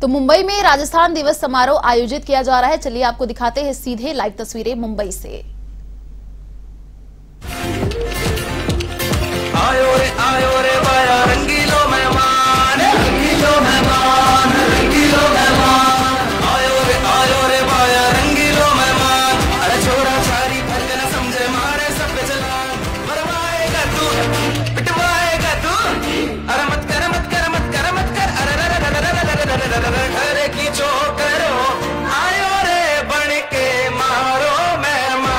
तो मुंबई में राजस्थान दिवस समारोह आयोजित किया जा रहा है। चलिए आपको दिखाते हैं सीधे लाइव तस्वीरें मुंबई से। आयो रे बाया रंगीलो मेहमान, रंगीलो मेहमान, रंगीलो मेहमान। आयो रे बाया रंगीलो मेहमान। अरे छोरा छारी भर के न समझे मारे सब पे चलान। मरवाएगा तू, पिटवाएगा तू। अरे मत कर मत कर मत कर मत कर। अरे घर की जो करो आयो रे बन के मारो मेहमान।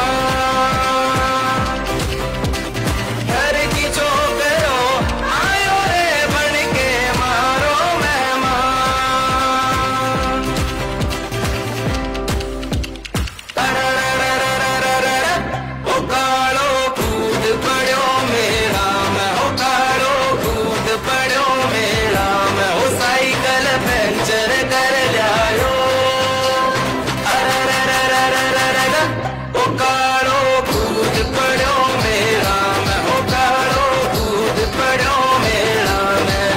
घर की जो करो आयो रे बन के मारो मेहमान। ओ कालो कूद पड़ो मेरा मैं, ओ कालो कूद पड़ो मेरा मैं। ओ साइकिल पंचर कर लायो। ओ कालो कूद पड़ो मेरा मैं, ओ कालो कूद पड़ो मेरा मैं।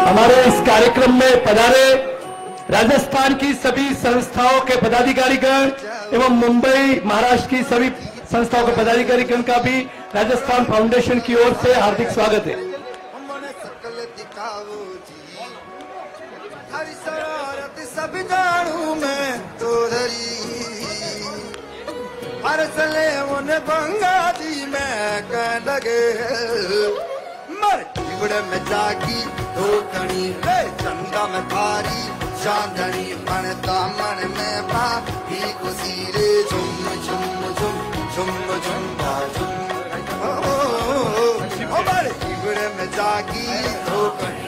हमारे इस कार्यक्रम में पधारे राजस्थान की सभी संस्थाओं के पदाधिकारीगण एवं मुंबई महाराष्ट्र की सभी संस्थाओं के पदाधिकारीगण का भी राजस्थान फाउंडेशन की ओर से हार्दिक स्वागत है। सब जानू मैं तो हर सले उन्हें गंगा जी में कह लगे मर चिगड़े में जागी दो कणी चंदा में थारी चांदनी मन दामन में बा ही खुशी रे झुम झुम झुम झुम झुम झुम। ओ मर चिगड़े में जागी दो कणी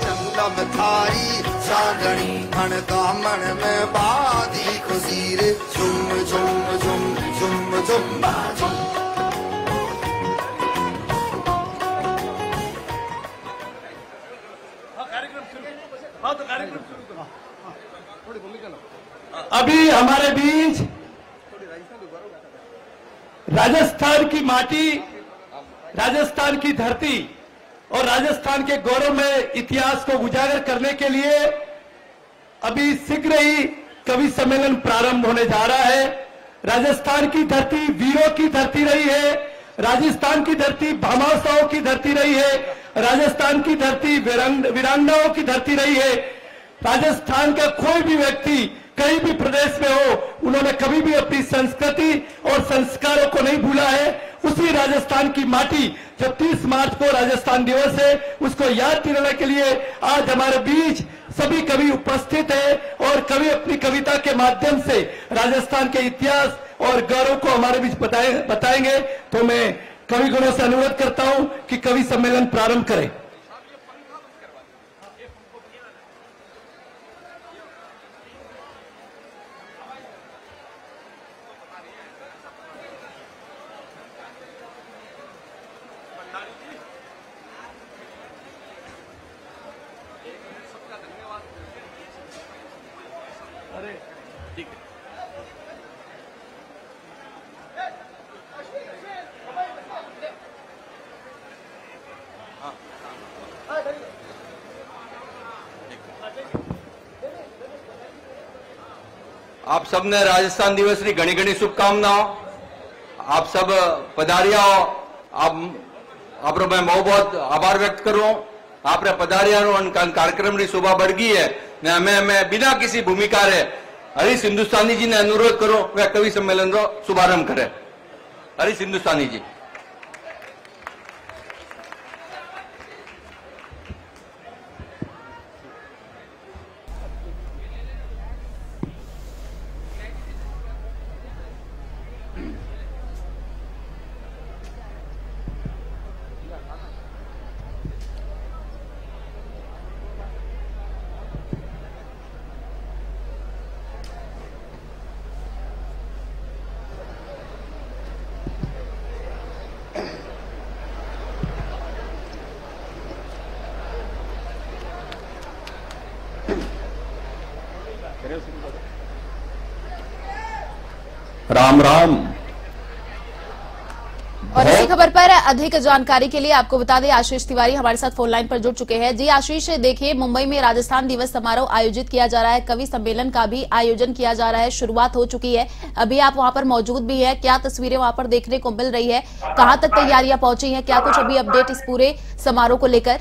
चंदा में थारी चांदनी मन दामन में बादी खुशी रे झुम झुम झुम झुम झुम झुम। अभी हमारे बीच राजस्थान की माटी, राजस्थान की धरती और राजस्थान के गौरवमय इतिहास को उजागर करने के लिए अभी शीघ्र ही कवि सम्मेलन प्रारंभ होने जा रहा है। राजस्थान की धरती वीरों की धरती रही है, राजस्थान की धरती भामाशाहों की धरती रही है, राजस्थान की धरती वीरांगनाओं की धरती रही है। राजस्थान का कोई भी व्यक्ति कहीं भी प्रदेश में हो, उन्होंने कभी भी अपनी संस्कृति और संस्कारों को नहीं भूला है। उसी राजस्थान की माटी, जो 30 मार्च को राजस्थान दिवस है, उसको याद दिलाने के लिए आज हमारे बीच सभी कवि उपस्थित है और कवि अपनी कविता के माध्यम से राजस्थान के इतिहास और गौरव को हमारे बीच बताएंगे। तो मैं कविगणों से अनुरोध करता हूं कि कवि सम्मेलन प्रारंभ करें। आप सबने राजस्थान दिवस की घनी घनी शुभकामनाओं। आप सब पधारिया हो, आप मैं बहुत आभार व्यक्त करूं। आपने पधारिया कार्यक्रम की शोभा बढ़ गई है। मैं बिना किसी भूमिका रे हरीश हिंदुस्तानी जी ने अनुरोध करूं वे कवि सम्मेलन रो शुभारंभ करे। हरीश हिंदुस्तानी जी। राम राम। और इसी खबर पर अधिक जानकारी के लिए आपको बता दें, आशीष तिवारी हमारे साथ फोन लाइन पर जुड़ चुके हैं। जी आशीष, देखिए मुंबई में राजस्थान दिवस समारोह आयोजित किया जा रहा है, कवि सम्मेलन का भी आयोजन किया जा रहा है, शुरुआत हो चुकी है। अभी आप वहां पर मौजूद भी है, क्या तस्वीरें वहां पर देखने को मिल रही है, कहां तक तैयारियां पहुंची हैं, क्या कुछ अभी अपडेट इस पूरे समारोह को लेकर?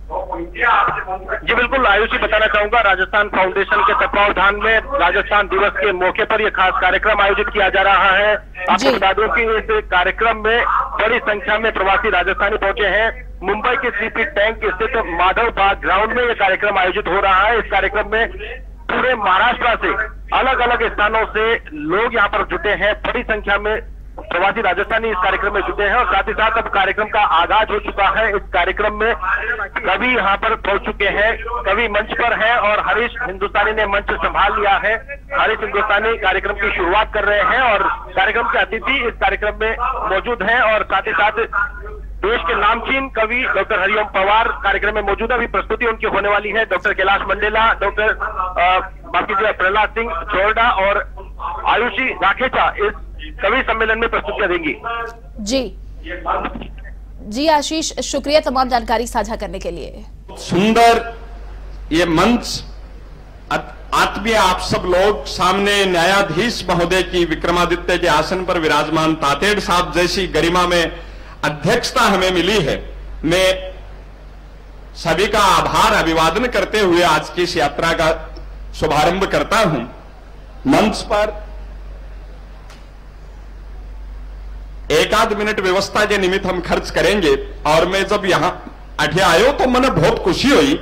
जी बिल्कुल आयुषी, बताना चाहूंगा राजस्थान फाउंडेशन के तत्वावधान में राजस्थान दिवस के मौके पर यह खास कार्यक्रम आयोजित किया जा रहा है। आपको बता दूं कि इस कार्यक्रम में बड़ी संख्या में प्रवासी राजस्थानी पहुंचे हैं। मुंबई के सीपी टैंक स्थित माधव बाग ग्राउंड में यह कार्यक्रम आयोजित हो रहा है। इस कार्यक्रम में पूरे महाराष्ट्र से अलग अलग स्थानों से लोग यहाँ पर जुटे हैं। बड़ी संख्या में प्रवासी राजस्थानी इस कार्यक्रम में जुटे हैं और साथ ही साथ अब कार्यक्रम का आगाज हो चुका है। इस कार्यक्रम में कवि यहाँ पर पहुंच चुके हैं, कवि मंच पर है और हरीश हिंदुस्तानी ने मंच संभाल लिया है। हरीश हिंदुस्तानी कार्यक्रम की शुरुआत कर रहे हैं और कार्यक्रम के अतिथि इस कार्यक्रम में मौजूद हैं और साथ ही साथ देश के नामचीन कवि डॉक्टर हरिओम पवार कार्यक्रम में मौजूद है। अभी प्रस्तुति उनकी होने वाली है। डॉक्टर कैलाश मंडेला, डॉक्टर प्रहलाद सिंह चोरडा और आयुषी राखेचा इस कवि सम्मेलन में प्रस्तुतियां देंगी। जी आशीष, शुक्रिया तमाम जानकारी साझा करने के लिए। सुंदर ये मंच, आत्मीय आप सब लोग सामने न्यायाधीश महोदय की विक्रमादित्य के आसन पर विराजमान तातेड़ साहब जैसी गरिमा में अध्यक्षता हमें मिली है। मैं सभी का आभार अभिवादन करते हुए आज की इस यात्रा का शुभारंभ करता हूं। मंच पर एक आध मिनट व्यवस्था के निमित्त हम खर्च करेंगे और मैं जब यहां अठे आयो तो मैंने बहुत खुशी हुई।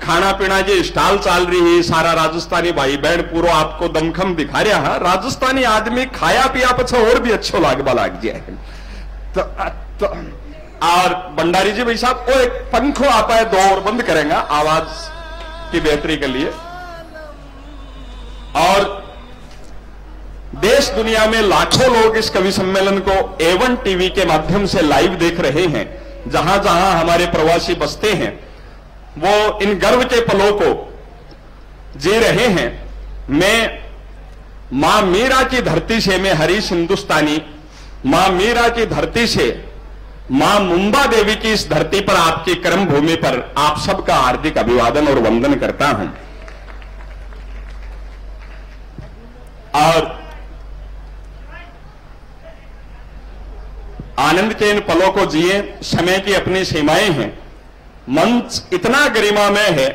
खाना पीना की स्टॉल चल रही है, सारा राजस्थानी भाई बहन पूरा आपको दमखम दिखा रहा है। राजस्थानी आदमी खाया पिया पछा और भी अच्छो लागबा लाग जाए। तो और भंडारी जी भाई साहब वो एक पंखो आता है, 2 और बंद करेंगे आवाज की बेहतरी के लिए। और देश दुनिया में लाखों लोग इस कवि सम्मेलन को A1 टीवी के माध्यम से लाइव देख रहे हैं। जहां जहां हमारे प्रवासी बसते हैं वो इन गर्व के पलों को जी रहे हैं। मैं मां मीरा की धरती से, मैं हरीश हिंदुस्तानी, मां मीरा की धरती से, मां मुंबा देवी की इस धरती पर, आपकी कर्म भूमि पर आप सबका हार्दिक अभिवादन और वंदन करता हूं। और आनंद के इन पलों को जिए। समय की अपनी सीमाएं हैं। मंच इतना गरिमामय है।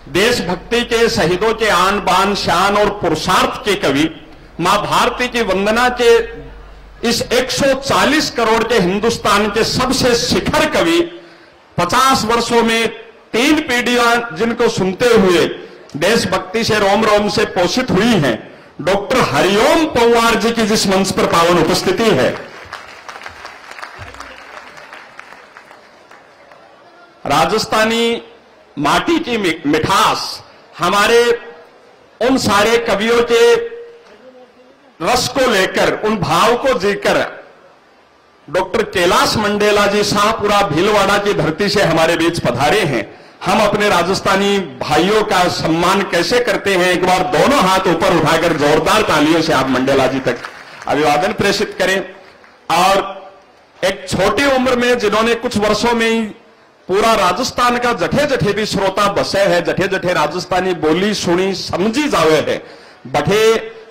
देशभक्ति के, शहीदों के आन बान शान और पुरुषार्थ के कवि, मां भारती की वंदना के इस 140 करोड़ के हिंदुस्तान के सबसे शिखर कवि, 50 वर्षों में 3 पीढ़ियां जिनको सुनते हुए देशभक्ति से रोम रोम से पोषित हुई हैं, डॉक्टर हरिओम पवार जी की जिस मंच पर पावन उपस्थिति है, राजस्थानी माटी की मिठास, हमारे उन सारे कवियों के रस को लेकर, उन भाव को जीकर डॉक्टर कैलाश मंडेला जी शाहपुरा भीलवाड़ा की धरती से हमारे बीच पधारे हैं। हम अपने राजस्थानी भाइयों का सम्मान कैसे करते हैं, एक बार दोनों हाथ ऊपर उठाकर जोरदार तालियों से आप मंडेला जी तक अभिवादन प्रेषित करें। और एक छोटी उम्र में जिन्होंने कुछ वर्षों में ही पूरा राजस्थान का जठे जठे भी श्रोता बसे है, जठे जठे राजस्थानी बोली सुनी समझी जावे है, बठे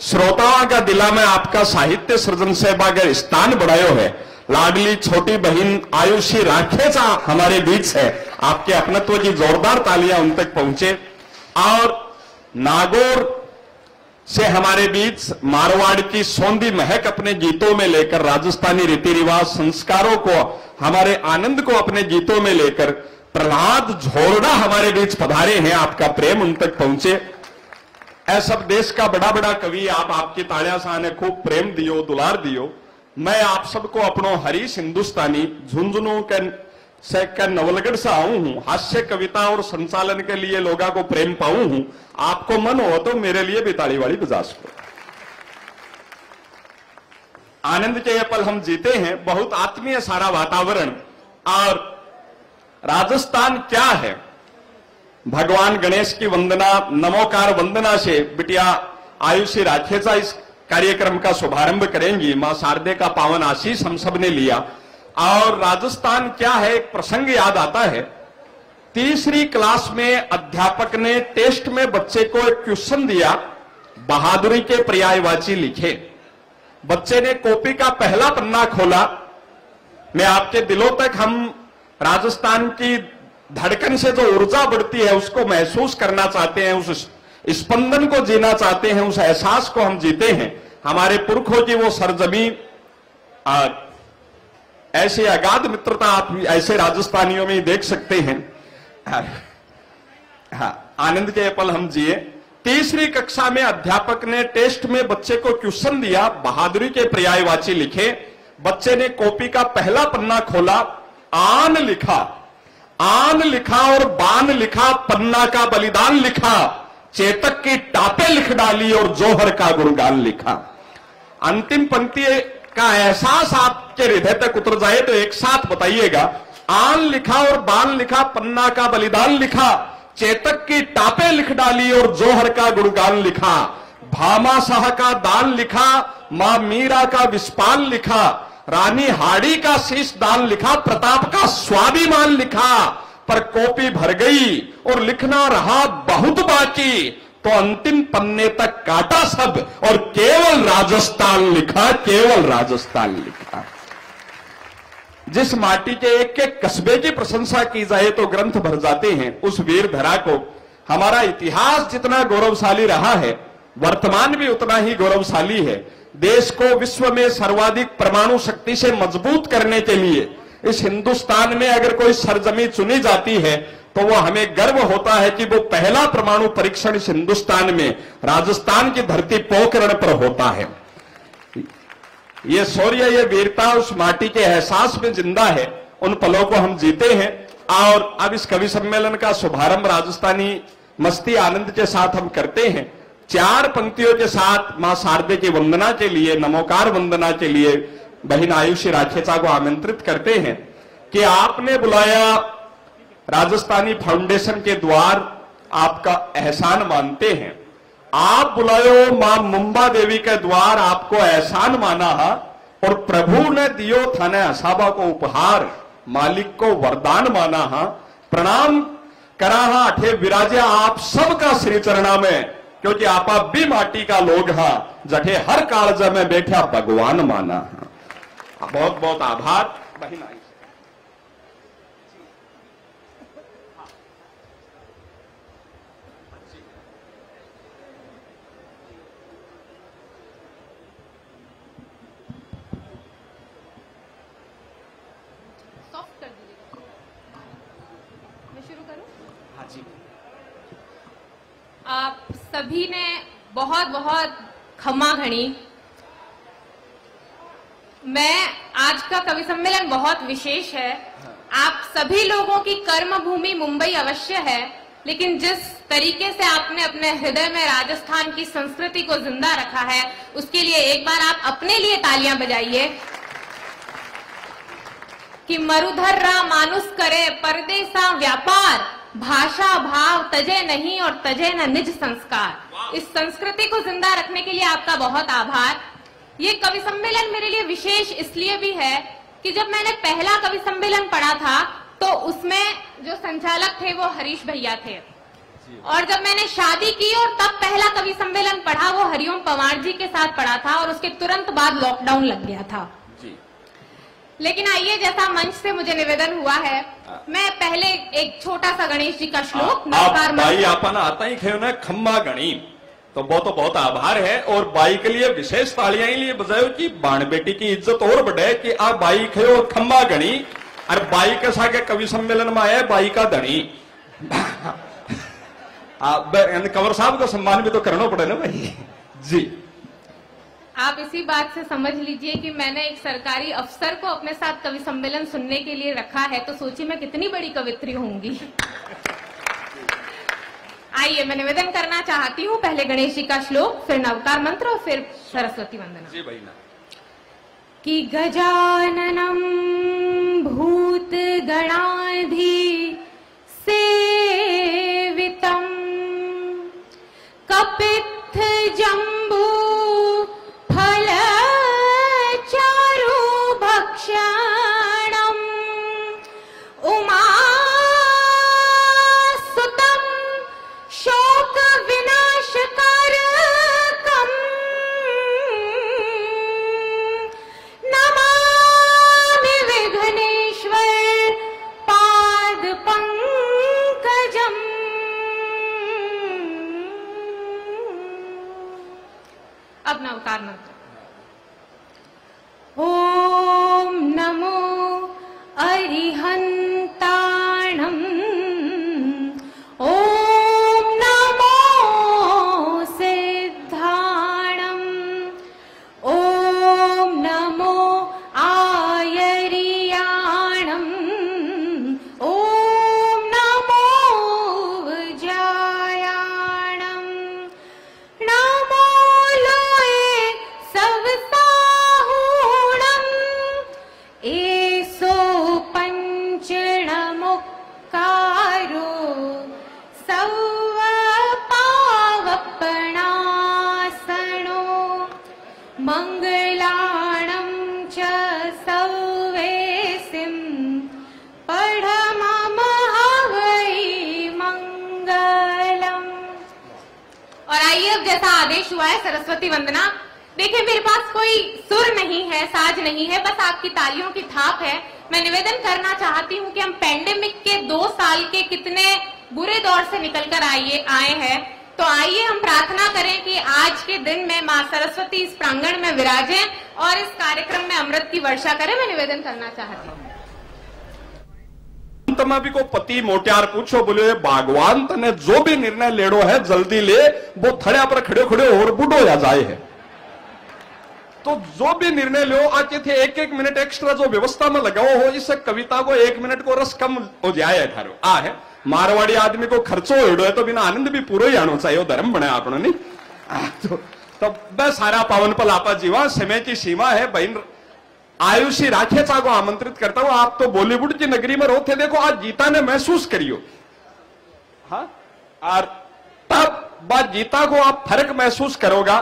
श्रोताओं का दिला में आपका साहित्य सृजन से बागर स्थान बढ़ायो है। लाडली छोटी बहन आयुषी राखेचा हमारे बीच है, आपके अपनत्व की जोरदार तालियां उन तक पहुंचे। और नागौर से हमारे बीच मारवाड़ की सौंधी महक अपने गीतों में लेकर, राजस्थानी रीति रिवाज संस्कारों को, हमारे आनंद को अपने गीतों में लेकर प्रहलाद झोरड़ा हमारे बीच पधारे हैं, आपका प्रेम उन तक पहुंचे। ऐ सब देश का बड़ा बड़ा कवि आप, आपकी ताड़ियां साने खूब प्रेम दियो, दुलार दियो। मैं आप सबको अपनो हरीश हिंदुस्तानी झुंझुनू के नवलगढ़ से आऊं हूं, हास्य कविता और संचालन के लिए लोगों को प्रेम पाऊं हूं। आपको मन हो तो मेरे लिए भी ताली वाली बजा सको। आनंद के ये पल हम जीते हैं, बहुत आत्मीय सारा वातावरण। और राजस्थान क्या है, भगवान गणेश की वंदना, नमोकार वंदना से बिटिया आयुषी राखेचा इस कार्यक्रम का शुभारंभ करेंगी। मां शारदे का पावन आशीष हम सब ने लिया। और राजस्थान क्या है, एक प्रसंग याद आता है। तीसरी क्लास में अध्यापक ने टेस्ट में बच्चे को एक क्वेश्चन दिया, बहादुरी के पर्यायवाची लिखे। बच्चे ने कॉपी का पहला पन्ना खोला। मैं आपके दिलों तक, हम राजस्थान की धड़कन से जो ऊर्जा बढ़ती है उसको महसूस करना चाहते हैं, उस स्पंदन को जीना चाहते हैं, उस एहसास को हम जीते हैं। हमारे पुरखों की वो सरजमी, ऐसी अगाध मित्रता आप ऐसे राजस्थानियों में ही देख सकते हैं। हाँ, आनंद के पल हम जिए। तीसरी कक्षा में अध्यापक ने टेस्ट में बच्चे को क्वेश्चन दिया, बहादुरी के पर्यायवाची लिखे। बच्चे ने कॉपी का पहला पन्ना खोला, आन लिखा, आन लिखा और बान लिखा, पन्ना का बलिदान लिखा, चेतक की टापे लिख डाली और जौहर का गुणगान लिखा। अंतिम पंक्ति का एहसास आपके हृदय तक उतर जाए तो एक साथ बताइएगा। आन लिखा और बान लिखा, पन्ना का बलिदान लिखा, चेतक की टापे लिख डाली और जौहर का गुणगान लिखा, भामा शाह का दान लिखा, मां मीरा का विस्पान लिखा, रानी हाड़ी का शीश दान लिखा, प्रताप का स्वाभिमान लिखा, पर कॉपी भर गई और लिखना रहा बहुत बाकी, तो अंतिम पन्ने तक काटा सब और केवल राजस्थान लिखा, केवल राजस्थान लिखा। जिस माटी के एक एक कस्बे की प्रशंसा की जाए तो ग्रंथ भर जाते हैं, उस वीर धरा को हमारा इतिहास जितना गौरवशाली रहा है, वर्तमान भी उतना ही गौरवशाली है। देश को विश्व में सर्वाधिक परमाणु शक्ति से मजबूत करने के लिए इस हिंदुस्तान में अगर कोई सरजमी चुनी जाती है तो वो हमें गर्व होता है कि वो पहला परमाणु परीक्षण इस हिंदुस्तान में राजस्थान की धरती पोखरण पर होता है। ये शौर्य, ये वीरता उस माटी के एहसास में जिंदा है। उन पलों को हम जीते हैं। और अब इस कवि सम्मेलन का शुभारंभ राजस्थानी मस्ती आनंद के साथ हम करते हैं। 4 पंक्तियों के साथ मां शारदे की वंदना के लिए, नमोकार वंदना के लिए बहन आयुषी राखेचा को आमंत्रित करते हैं कि आपने बुलाया, राजस्थानी फाउंडेशन के द्वार आपका एहसान मानते हैं। आप बुलायो मां मुंबा देवी के द्वार आपको एहसान माना है, और प्रभु ने दियो थाने असाबा को उपहार, मालिक को वरदान माना है। प्रणाम करा हा अठे विराजे आप सबका श्री चरणा में, क्योंकि आप भी माटी का लोग हा, जठे हर कालज में बैठा भगवान माना है। बहुत बहुत आभार बहन आई। आप सभी ने बहुत बहुत खमा घणी। मैं आज का कवि सम्मेलन बहुत विशेष है। आप सभी लोगों की कर्म भूमि मुंबई अवश्य है, लेकिन जिस तरीके से आपने अपने हृदय में राजस्थान की संस्कृति को जिंदा रखा है, उसके लिए एक बार आप अपने लिए तालियां बजाइए। कि मरुधर्रा मानुष करे परदेसा व्यापार, भाषा भाव तजे नहीं और तजे न निज संस्कार। इस संस्कृति को जिंदा रखने के लिए आपका बहुत आभार। ये कवि सम्मेलन मेरे लिए विशेष इसलिए भी है कि कि जब मैंने पहला कवि सम्मेलन पढ़ा था तो उसमें जो संचालक थे वो हरीश भैया थे, और जब मैंने शादी की और तब पहला कवि सम्मेलन पढ़ा वो हरिओम पवार जी के साथ पढ़ा था, और उसके तुरंत बाद लॉकडाउन लग गया था। लेकिन आइए, जैसा मंच से मुझे निवेदन हुआ है, मैं पहले एक छोटा सा गणेश जी का श्लोक भाई आपन आता ही खे ना खम्मा गणी, तो बहुत आभार है। और बाई के लिए विशेष तालियां लिए बजायो कि बाण बेटी की इज्जत और बढ़े कि आप बाई खे और खम्मा गणी, और बाई के साथ कवि सम्मेलन में आया बाई का धनी। कंवर साहब को सम्मान भी तो करना पड़े ना भाई जी। आप इसी बात से समझ लीजिए कि मैंने एक सरकारी अफसर को अपने साथ कवि सम्मेलन सुनने के लिए रखा है, तो सोचिए मैं कितनी बड़ी कवित्री होंगी। आइए, मैं निवेदन करना चाहती हूँ, पहले गणेश जी का श्लोक, फिर नवकार मंत्र और फिर सरस्वती वंदना। जी भाई ना। कि गजाननम भूत गणाधि सेवितम कपित्थ जम्बू फल चारु भक्षणम उमा सुतम शोक विनाशकारकम नमामि विघ्नेश्वर पाद पंकजम। अब नवकार मंत्र। ओम नमो अरिहंताणम, ओम नमो सिद्धाणम, ओम नमो आयरियाणम, ओम नमो विजयाणम, नमो लोए सवसाहूणम, एसो पंचणमुक्कारो सव पावपणासनो मंगलाणं च सवेसिं पढ़ममहवै मंगलम। और आइए, अब जैसा आदेश हुआ है सरस्वती वंदना। देखिए, मेरे पास कोई सुर नहीं है, साज नहीं है, बस आपकी तालियों की थाप है। मैं निवेदन करना चाहती हूँ कि हम पेंडेमिक के 2 साल के कितने बुरे दौर से निकलकर आए हैं, तो आइए हम प्रार्थना करें कि आज के दिन में माँ सरस्वती इस प्रांगण में विराजें और इस कार्यक्रम में अमृत की वर्षा करें। मैं निवेदन करना चाहती हूँ। में भी को पति मोट्यार पूछो, बोले भगवान तने जो भी निर्णय लेड़ो है जल्दी ले, वो थड़िया पर खड़े खड़े और बूढ़ो या जाए है, तो जो भी निर्णय लो आके थे 1-1 मिनट एक्स्ट्रा जो व्यवस्था में लगाओ हो, इससे कविता को 1 मिनट को रस कम हो जाए है थारो। आ है मारवाड़ी आदमी को खर्चो एडो है तो बिना आनंद भी पूरा ही आना चाहिए, धर्म बने आपने नहीं। तो बस सारा पावन पल आपा जीवा, समय की सीमा है। बहन आयुषी राखेचा को आमंत्रित करता हूं। आप तो बॉलीवुड की नगरी में रोते, देखो आज गीता ने महसूस करियो, हाँ, और तब बात गीता को आप फर्क महसूस करोगा।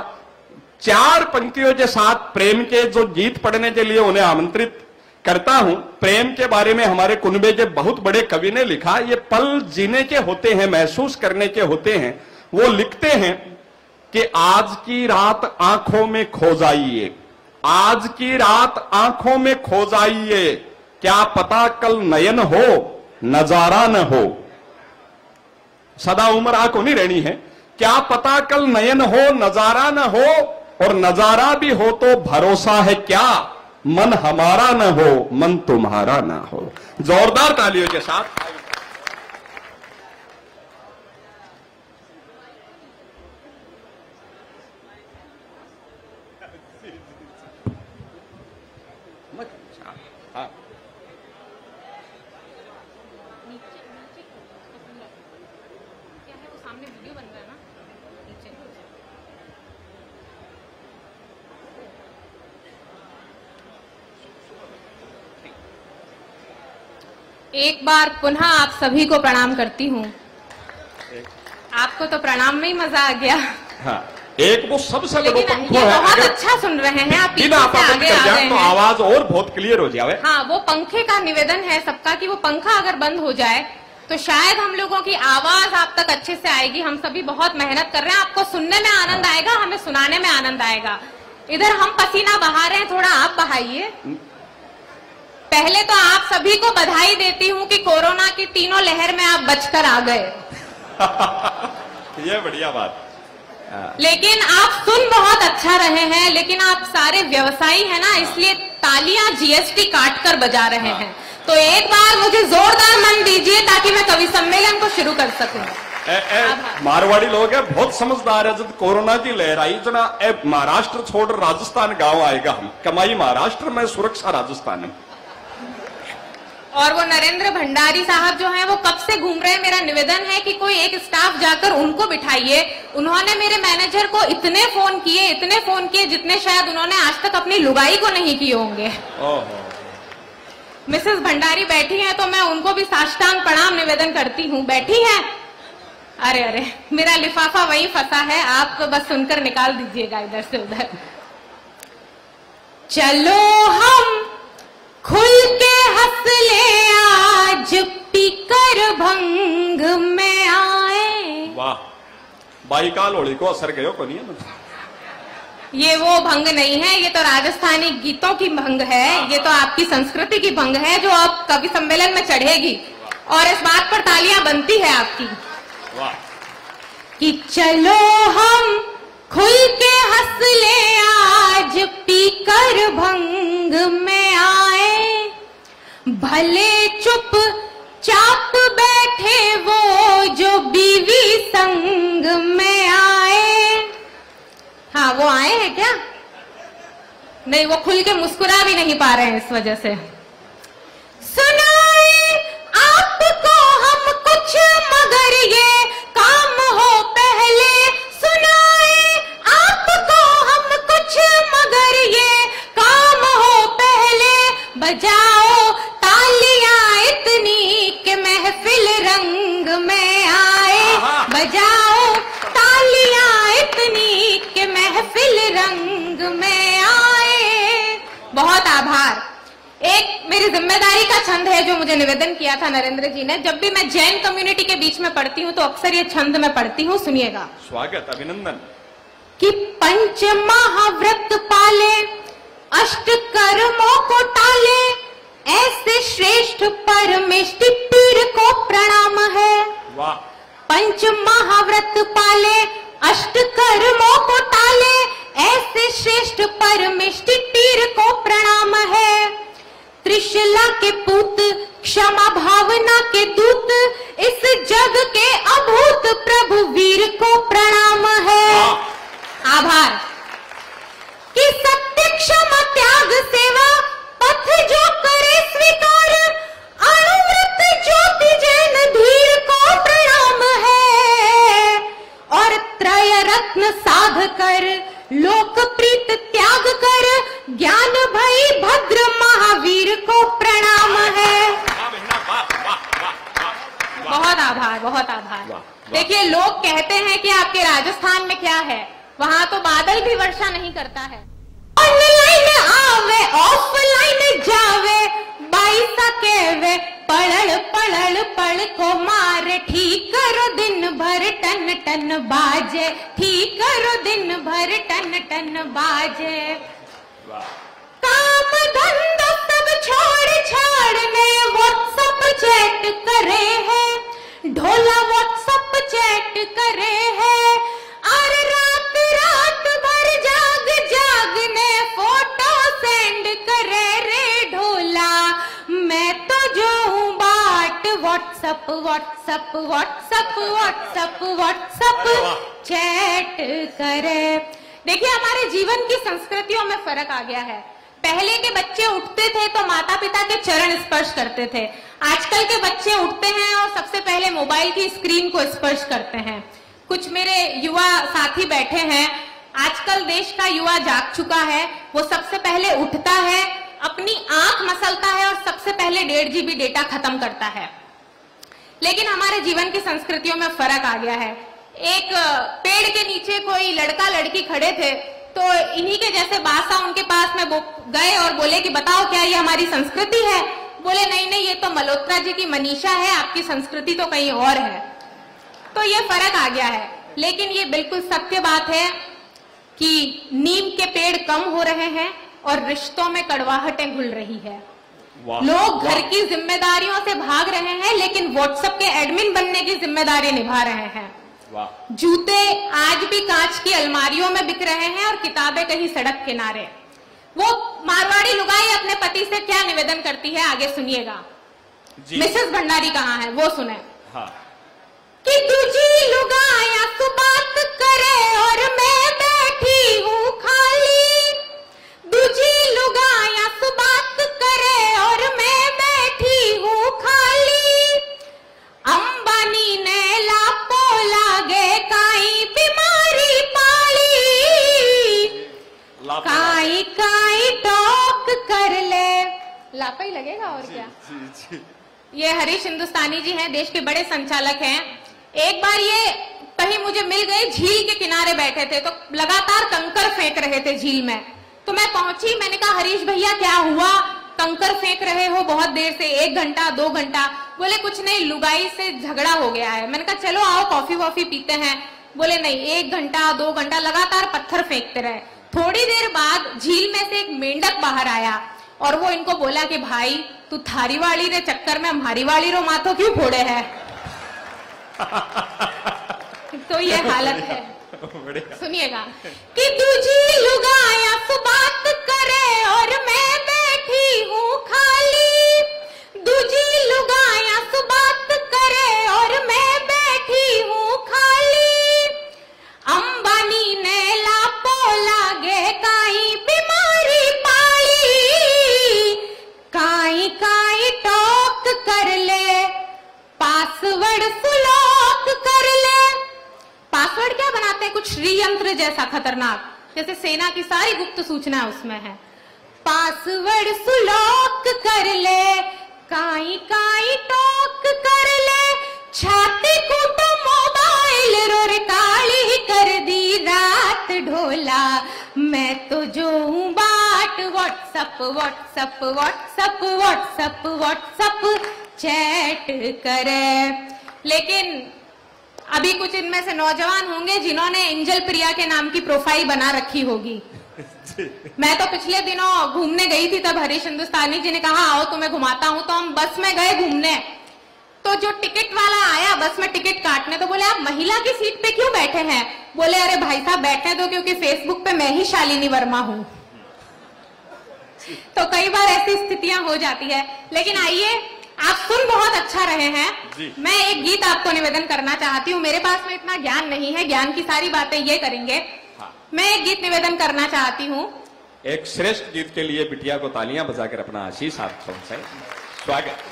4 पंक्तियों के साथ प्रेम के जो गीत पढ़ने के लिए उन्हें आमंत्रित करता हूं। प्रेम के बारे में हमारे कुनबे के बहुत बड़े कवि ने लिखा, ये पल जीने के होते हैं, महसूस करने के होते हैं। वो लिखते हैं कि आज की रात आंखों में खो जाइए, आज की रात आंखों में खो जाइए, क्या पता कल नयन हो नजारा न हो। सदा उम्र आंखों नहीं रहनी है, क्या पता कल नयन हो नजारा न हो, और नजारा भी हो तो भरोसा है क्या, मन हमारा न हो मन तुम्हारा ना हो। जोरदार तालियों के साथ हाँ। क्या है वो सामने वीडियो बन रहा है ना, नीचे। एक बार पुनः आप सभी को प्रणाम करती हूँ। आपको तो प्रणाम में ही मजा आ गया। हाँ। एक वो सबसे बड़ा लेकिन पंखो ये है, बहुत अगर अच्छा सुन रहे हैं आप, पीछे बिना से आपस आगे कर आ जाए रहे तो हैं। आवाज और बहुत क्लियर हो जाए। हाँ, वो पंखे का निवेदन है सबका कि वो पंखा अगर बंद हो जाए तो शायद हम लोगों की आवाज आप तक अच्छे से आएगी। हम सभी बहुत मेहनत कर रहे हैं, आपको सुनने में आनंद आएगा, हमें सुनाने में आनंद आएगा। इधर हम पसीना बहा रहे हैं, थोड़ा आप बहाइए। पहले तो आप सभी को बधाई देती हूँ कि कोरोना की तीनों लहर में आप बचकर आ गए। ये बढ़िया बात। लेकिन आप सुन बहुत अच्छा रहे हैं, लेकिन आप सारे व्यवसायी हैं ना, इसलिए तालियां जीएसटी काट कर बजा रहे हैं। तो एक बार मुझे जोरदार मन दीजिए ताकि मैं कवि सम्मेलन को शुरू कर सकूं। मारवाड़ी लोग है बहुत समझदार है। जब कोरोना की लहर आई जना महाराष्ट्र छोड़ राजस्थान गांव आएगा, हम कमाई महाराष्ट्र में, सुरक्षा राजस्थान में। और वो नरेंद्र भंडारी साहब जो हैं वो कब से घूम रहे हैं। मेरा निवेदन है कि कोई एक स्टाफ जाकर उनको बिठाइए। उन्होंने मेरे मैनेजर को इतने फोन किए जितने शायद उन्होंने आज तक अपनी लुगाई को नहीं किए होंगे। मिसेस भंडारी बैठी हैं तो मैं उनको भी साष्टांग प्रणाम निवेदन करती हूँ। बैठी हैं? अरे अरे, मेरा लिफाफा वहीं फंसा है, आप तो बस सुनकर निकाल दीजिएगा इधर से उधर। चलो हम खुल के हंस ले आज पीकर भंग में आए। वाह, बाईकाल होली को असर गयो को नहीं है। ये वो भंग नहीं है, ये तो राजस्थानी गीतों की भंग है, ये तो आपकी संस्कृति की भंग है जो अब कवि सम्मेलन में चढ़ेगी। और इस बात पर तालियां बनती है आपकी। वाह। कि चलो हम खुल के हंस ले आज पीकर भंग में आए, भले चुप चाप बैठे वो जो बीवी संग में आए। हाँ, वो आए हैं क्या? नहीं, वो खुल के मुस्कुरा भी नहीं पा रहे हैं इस वजह से। सुनाए आपको हम कुछ मगर ये काम हो पहले, सुनाए आपको हम कुछ मगर ये काम हो पहले, बजाओ तालियां इतनी कि महफिल रंग में आए, बजाओ तालियां इतनी कि महफिल रंग में आए। बहुत आभार। एक मेरी जिम्मेदारी का छंद है जो मुझे निवेदन किया था नरेंद्र जी ने। जब भी मैं जैन कम्युनिटी के बीच में पढ़ती हूँ तो अक्सर ये छंद में पढ़ती हूँ, सुनिएगा। स्वागत, अभिनंदन। कि पंच महाव्रत पाले, अष्ट कर्मों को टाले, ऐसे श्रेष्ठ परमेष्टि पीर को प्रणाम है। वाह। पंच महाव्रत पाले, अष्ट कर्मों को टाले, ऐसे श्रेष्ठ परमेष्टि पीर को प्रणाम है। त्रिशला के पूत, क्षमा भावना के दूत, इस जग के अभूत प्रभु वीर को प्रणाम है। आभार। कि सत्य क्षमा त्याग सेवा, पथ जो करे स्वीकार, अणुव्रत ज्योति जैन धीर को प्रणाम है। और त्रय रत्न साध कर, लोक प्रीत त्याग कर, ज्ञान भई भद्र महावीर को प्रणाम है। बहुत आभार, बहुत आभार। देखिए, लोग कहते हैं कि आपके राजस्थान में क्या है, वहाँ तो बादल भी वर्षा नहीं करता है। ऑनलाइन आवे ऑफलाइन जावे, बाईसा केवे पड़ल पड़ल पड़ को मारे, ठीक करो दिन भर टन टन बाजे, ठीक करो दिन भर टन टन बाजे। काम धंधा सब छोड़ छाड़ने व्हाट्सएप चैट करे हैं, ढोला व्हाट्सएप चैट करे हैं, और रात रात भर जाग जागने फोटो सेंड करे रे ढोला। मैं तो जो हूँ बाट WhatsApp WhatsApp WhatsApp WhatsApp WhatsApp chat करे। देखिए, हमारे जीवन की संस्कृतियों में फर्क आ गया है। पहले के बच्चे उठते थे तो माता पिता के चरण स्पर्श करते थे। आजकल के बच्चे उठते हैं और सबसे पहले मोबाइल की स्क्रीन को स्पर्श करते हैं। कुछ मेरे युवा साथी बैठे हैं, आजकल देश का युवा जाग चुका है। वो सबसे पहले उठता है, अपनी आंख मसलता है और सबसे पहले 1.5 GB डेटा खत्म करता है। लेकिन हमारे जीवन की संस्कृतियों में फर्क आ गया है। एक पेड़ के नीचे कोई लड़का लड़की खड़े थे, तो इन्हीं के जैसे बादशाह उनके पास में गए और बोले कि बताओ क्या ये हमारी संस्कृति है? बोले नहीं नहीं, ये तो मल्होत्रा जी की मनीषा है, आपकी संस्कृति तो कहीं और है। तो ये फर्क आ गया है। लेकिन ये बिल्कुल सत्य बात है कि नीम के पेड़ कम हो रहे हैं और रिश्तों में कड़वाहटें घुल रही है। लोग घर की जिम्मेदारियों से भाग रहे हैं, लेकिन व्हाट्सएप के एडमिन बनने की जिम्मेदारी निभा रहे हैं। जूते आज भी कांच की अलमारियों में बिक रहे हैं और किताबें कहीं सड़क किनारे। वो मारवाड़ी लुगाई अपने पति से क्या निवेदन करती है, आगे सुनिएगा। मिसेस भंडारी कहाँ है वो सुने। हाँ। कि दूजी लुगाया तो बात करे और मैं बैठी हूँ खाली, दूजी लुगाया तो बात करे और मैं बैठी हूँ खाली, अंबानी ने लापो लागे काई बीमारी पाली, काई काई टॉक कर ले, लापा ही लगेगा और क्या। ये हरीश हिंदुस्तानी जी हैं, देश के बड़े संचालक हैं। एक बार ये कहीं मुझे मिल गए, झील के किनारे बैठे थे, तो लगातार कंकर फेंक रहे थे झील में। तो मैं पहुंची, मैंने कहा हरीश भैया क्या हुआ, कंकर फेंक रहे हो बहुत देर से, 1 घंटा 2 घंटा? बोले कुछ नहीं, लुगाई से झगड़ा हो गया है। मैंने कहा चलो आओ कॉफी वॉफी पीते हैं। बोले नहीं, 1 घंटा 2 घंटा लगातार पत्थर फेंकते रहे। थोड़ी देर बाद झील में से एक मेंढक बाहर आया और वो इनको बोला कि भाई तू थारी वाली रे चक्कर में हमारी वाली रो माथो क्यों फोड़े है। तो ये हालत है। सुनिएगा कि दूजी लुगाया सु बात करे और मैं बैठी हूँ खाली, दूजी लुगाया सु बात करे और मैं बैठी हूँ खाली, अंबानी ने लापो लागे काई बीमारी पाली, काई काई टॉक कर ले, पासवर्ड सुलॉक कर ले। पासवर्ड क्या बनाते हैं, कुछ श्रीयंत्र जैसा खतरनाक, जैसे सेना की सारी गुप्त सूचना उसमें है। पासवर्ड सुलॉक कर ले, काई काई टॉक कर ले, छाती को तो मोबाइल रोर काली कर दी रात ढोला, मैं तो जो हूँ बाट WhatsApp WhatsApp WhatsApp WhatsApp WhatsApp chat करे। लेकिन अभी कुछ इनमें से नौजवान होंगे जिन्होंने एंजल प्रिया के नाम की प्रोफाइल बना रखी होगी। मैं तो पिछले दिनों घूमने गई थी, तब हरीश हिंदुस्तानी जी ने कहा आओ तुम्हें घुमाता हूं, तो हम बस में गए घूमने। तो जो टिकट वाला आया बस में टिकट काटने, तो बोले आप महिला की सीट पे क्यों बैठे हैं? बोले अरे भाई साहब बैठने दो, क्योंकि फेसबुक पे मैं ही शालिनी वर्मा हूं। तो कई बार ऐसी स्थितियां हो जाती है। लेकिन आइए, आप सुन बहुत अच्छा रहे हैं। मैं एक गीत आपको निवेदन करना चाहती हूँ। मेरे पास में इतना ज्ञान नहीं है, ज्ञान की सारी बातें ये करेंगे। हाँ। मैं एक गीत निवेदन करना चाहती हूँ। एक श्रेष्ठ गीत के लिए बिटिया को तालियां बजाकर अपना आशीष आप पहुंचाए। स्वागत।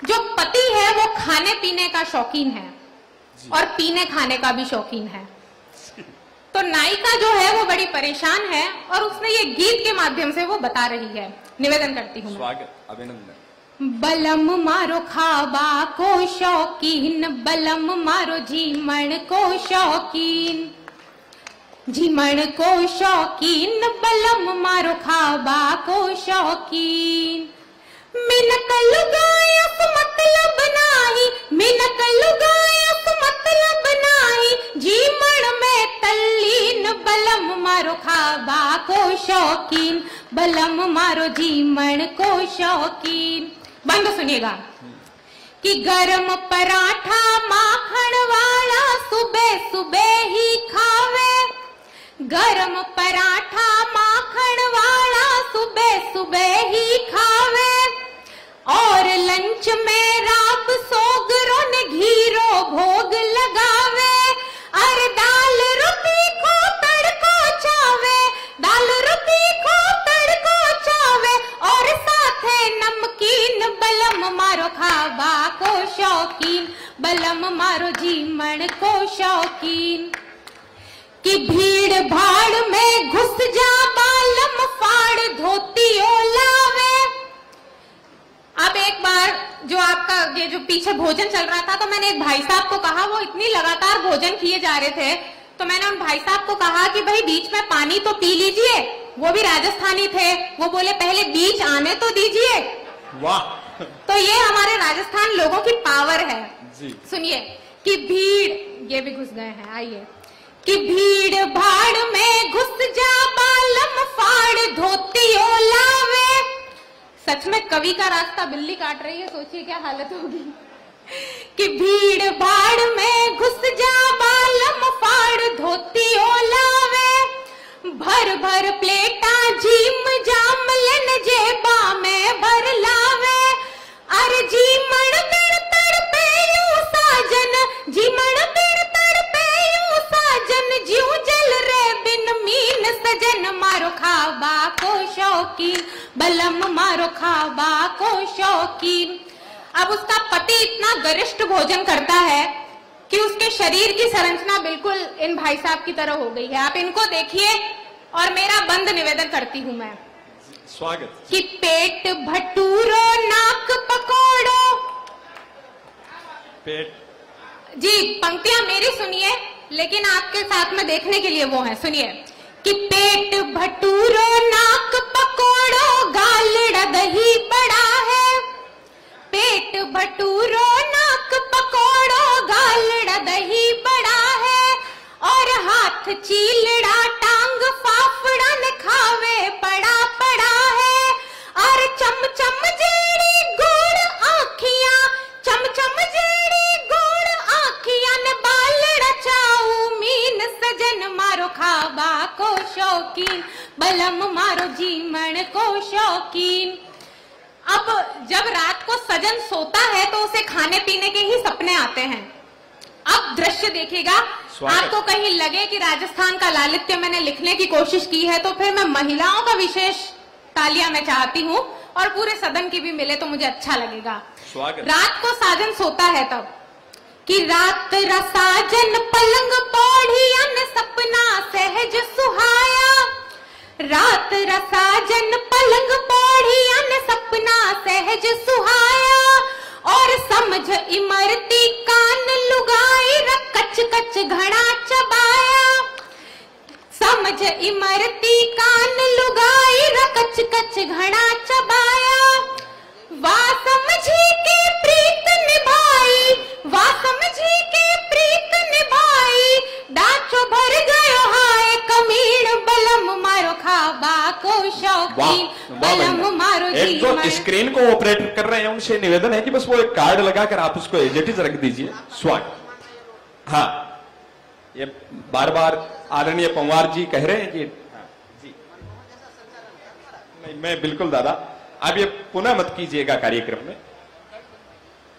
जो पति है वो खाने पीने का शौकीन है और पीने खाने का भी शौकीन है। तो नायिका जो है वो बड़ी परेशान है और उसने ये गीत के माध्यम से वो बता रही है। निवेदन करती हूँ। स्वागत, अभिनंदन। बलम मारो खाबा को शौकीन, बलम मारो झीमण को शौकीन, झीमण को शौकीन, बलम मारो खाबा को शौकीन। मिनक लुगाया सु मतलब नाही, मिनक लुगाया सु मतलब नाही, झीमण में तल्लीन, बलम मारो खाबा को शौकीन, बलम मारो झीमण को शौकीन। बंद सुनिएगा कि गरम पराठा माखन वाला सुबह सुबह ही खावे, गरम पराठा माखन वाला सुबह सुबह ही खावे, और लंच में रात सोगरों ने घीरो भोग लगावे, अरे दाल रोटी को तड़को चावे, दाल रोटी को तड़को चावे, और साथे नमकीन, बलम मारो खाबा को शौकीन, बलम मारो झीमण को शौकीन। कि भीड़ भाड़ में घुस जा बालम फाड़ धोती ओलावे। अब एक बार जो आपका ये जो पीछे भोजन चल रहा था, तो मैंने एक भाई साहब को कहा, वो इतनी लगातार भोजन किए जा रहे थे, तो मैंने उन भाई साहब को कहा कि भाई बीच में पानी तो पी लीजिए। वो भी राजस्थानी थे, वो बोले पहले बीच आने तो दीजिए। वाह। तो ये हमारे राजस्थान लोगों की पावर है। सुनिए कि भीड़, ये भी घुस गए हैं, आइए, कि भीड़ भाड़ में घुस जा बालम फाड़ धोतियों लावे। सच में कवि का रास्ता बिल्ली काट रही है, सोचिए क्या हालत होगी। कि भीड़ भाड़ में घुस जा बालम फाड़ धोतियों लावे, भर भर प्लेटा जीम जाम लन जेबा में भर लावे। अरे जीमण बिड़ तड़पे यूं साजन, जीमण बिड़ तड़पे यूं साजन, ज्यों जल रे बिन मीन सजन, मारो खाबा को शौकीन, बलम मारो खाबा को शौकीन। अब उसका पति इतना गरिष्ठ भोजन करता है कि उसके शरीर की संरचना बिल्कुल इन भाई साहब की तरह हो गई है। आप इनको देखिए और मेरा बंद निवेदन करती हूं मैं, स्वागत, कि पेट भटूरो नाक पकोड़ो। पेट, जी पंक्तियां मेरी सुनिए, लेकिन आपके साथ में देखने के लिए वो है, सुनिए। कि पेट भटूरो नाक पकोड़ो, गालड़ा दही बड़ा है। पेट भटूरो नाक पकोड़ो, गालड़ा दही बड़ा है। और हाथ चीलड़ा टांग फाफड़ा न खावे पड़ा पड़ा है। और चमचम जेड़ी गोड़ आँखियां, चमचम जेड़ी गोड़ आँखियां न बालड़ा चाऊ मीन सजन, मारो खाबा को शौकीन, बलम मारो जीमण को शौकीन। अब जब रात को सजन सोता है तो उसे खाने पीने के ही सपने आते हैं। अब दृश्य देखिएगा, आपको कहीं लगे कि राजस्थान का लालित्य मैंने लिखने की कोशिश की है, तो फिर मैं महिलाओं का विशेष तालियां मैं चाहती हूँ, और पूरे सदन की भी मिले तो मुझे अच्छा लगेगा। रात को साजन सोता है तब, कि रात रसाजन पलंग पौड़ियन सपना सहज सुहाया। रात रसाजन पलंग पौड़ियन सपना सहज सुहाया। और समझ इमरती कान लुगाई कच कच घड़ा चबाया। समझ इमरती कान लुगाई कच कच घड़ा चबाया। वाह समझी के प्रीत निभाई, वाह समझी के प्रीत निभाई, डाचो भर गयो हाय कमीण, बलम मारो खाबा को शौकीन, बलम मारो एक जो स्क्रीन को ऑपरेट कर रहे हैं उनसे निवेदन है कि बस वो एक कार्ड लगाकर आप उसको एज इट इज रख दीजिए। स्वागत। हाँ, ये बार बार आदरणीय पंवार जी कह रहे हैं कि जी नहीं, मैं बिल्कुल दादा, आप ये पुनः मत कीजिएगा कार्यक्रम में।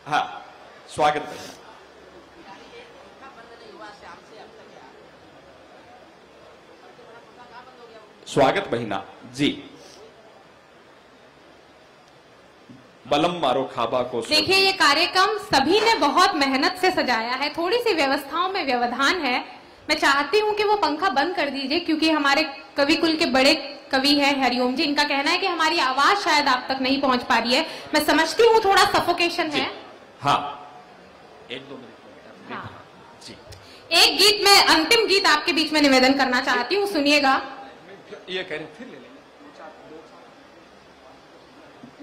हाँ, स्वागत है। स्वागत बहिना जी। बलम मारो खाबा को। देखिए ये कार्यक्रम सभी ने बहुत मेहनत से सजाया है, थोड़ी सी व्यवस्थाओं में व्यवधान है। मैं चाहती हूं कि वो पंखा बंद कर दीजिए, क्योंकि हमारे कवि कुल के बड़े कवि हैं हरिओम जी, इनका कहना है कि हमारी आवाज शायद आप तक नहीं पहुंच पा रही है। मैं समझती हूँ थोड़ा सफोकेशन है। हाँ, एक दो मिनट। हाँ जी, एक गीत, मैं अंतिम गीत आपके बीच में निवेदन करना चाहती हूँ, सुनिएगा। ये कह रहे फिर ले लेंगे।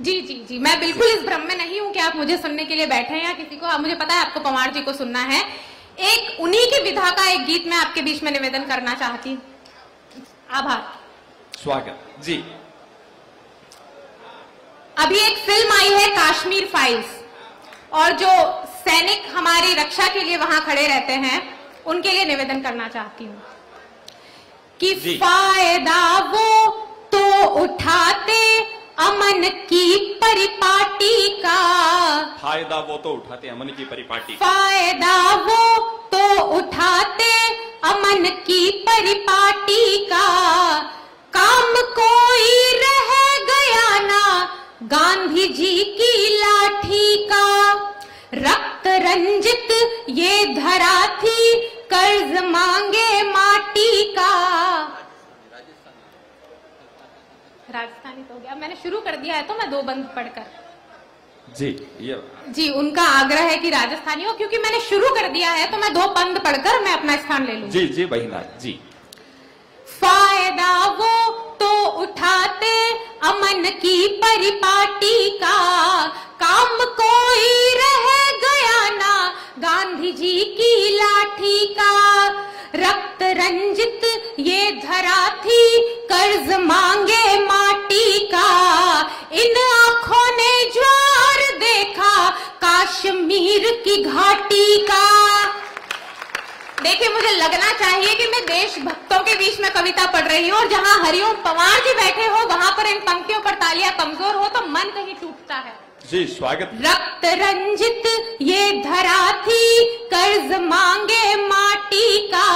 जी जी जी, मैं बिल्कुल इस भ्रम में नहीं हूं कि आप मुझे सुनने के लिए बैठे हैं या किसी को। मुझे पता है आपको पंवार जी को सुनना है। एक उन्हीं की विधा का एक गीत मैं आपके बीच में निवेदन करना चाहती हूँ। आभार। स्वागत जी। अभी एक फिल्म आई है काश्मीर फाइल्स, और जो सैनिक हमारी रक्षा के लिए वहां खड़े रहते हैं उनके लिए निवेदन करना चाहती हूँ कि फायदा वो तो उठाते अमन की परिपाटी का। फायदा वो तो उठाते अमन की परिपाटी। फायदा वो तो उठाते अमन की परिपाटी का। काम कोई रह गया ना गांधी जी की लाठी का। रक्त रंजित ये धरा थी कर्ज मांगे माटी का। राजस्थानी तो हो गया, मैंने शुरू कर दिया है तो मैं दो बंद पढ़कर। जी, उनका आग्रह है कि राजस्थानियों, क्योंकि मैंने शुरू कर दिया है तो मैं 2 पंद पढ़कर मैं अपना स्थान ले लूं। जी बहिना जी। फायदा वो तो उठाते अमन की परिपाटी का, काम कोई रह गया ना गांधी जी की लाठी का। रक्त रंजित ये धरा थी, कर्ज मांगे माटी का, इन आंखों ने ज्वार देखा कश्मीर की घाटी का। देखिए, मुझे लगना चाहिए कि मैं देशभक्तों के बीच में कविता पढ़ रही हूँ, और जहाँ हरिओम पवार जी बैठे हो वहां पर इन पंक्तियों पर तालियां कमजोर हो तो मन कहीं टूटता है। जी स्वागत। रक्त रंजित ये धरा थी, कर्ज मांगे माटी का,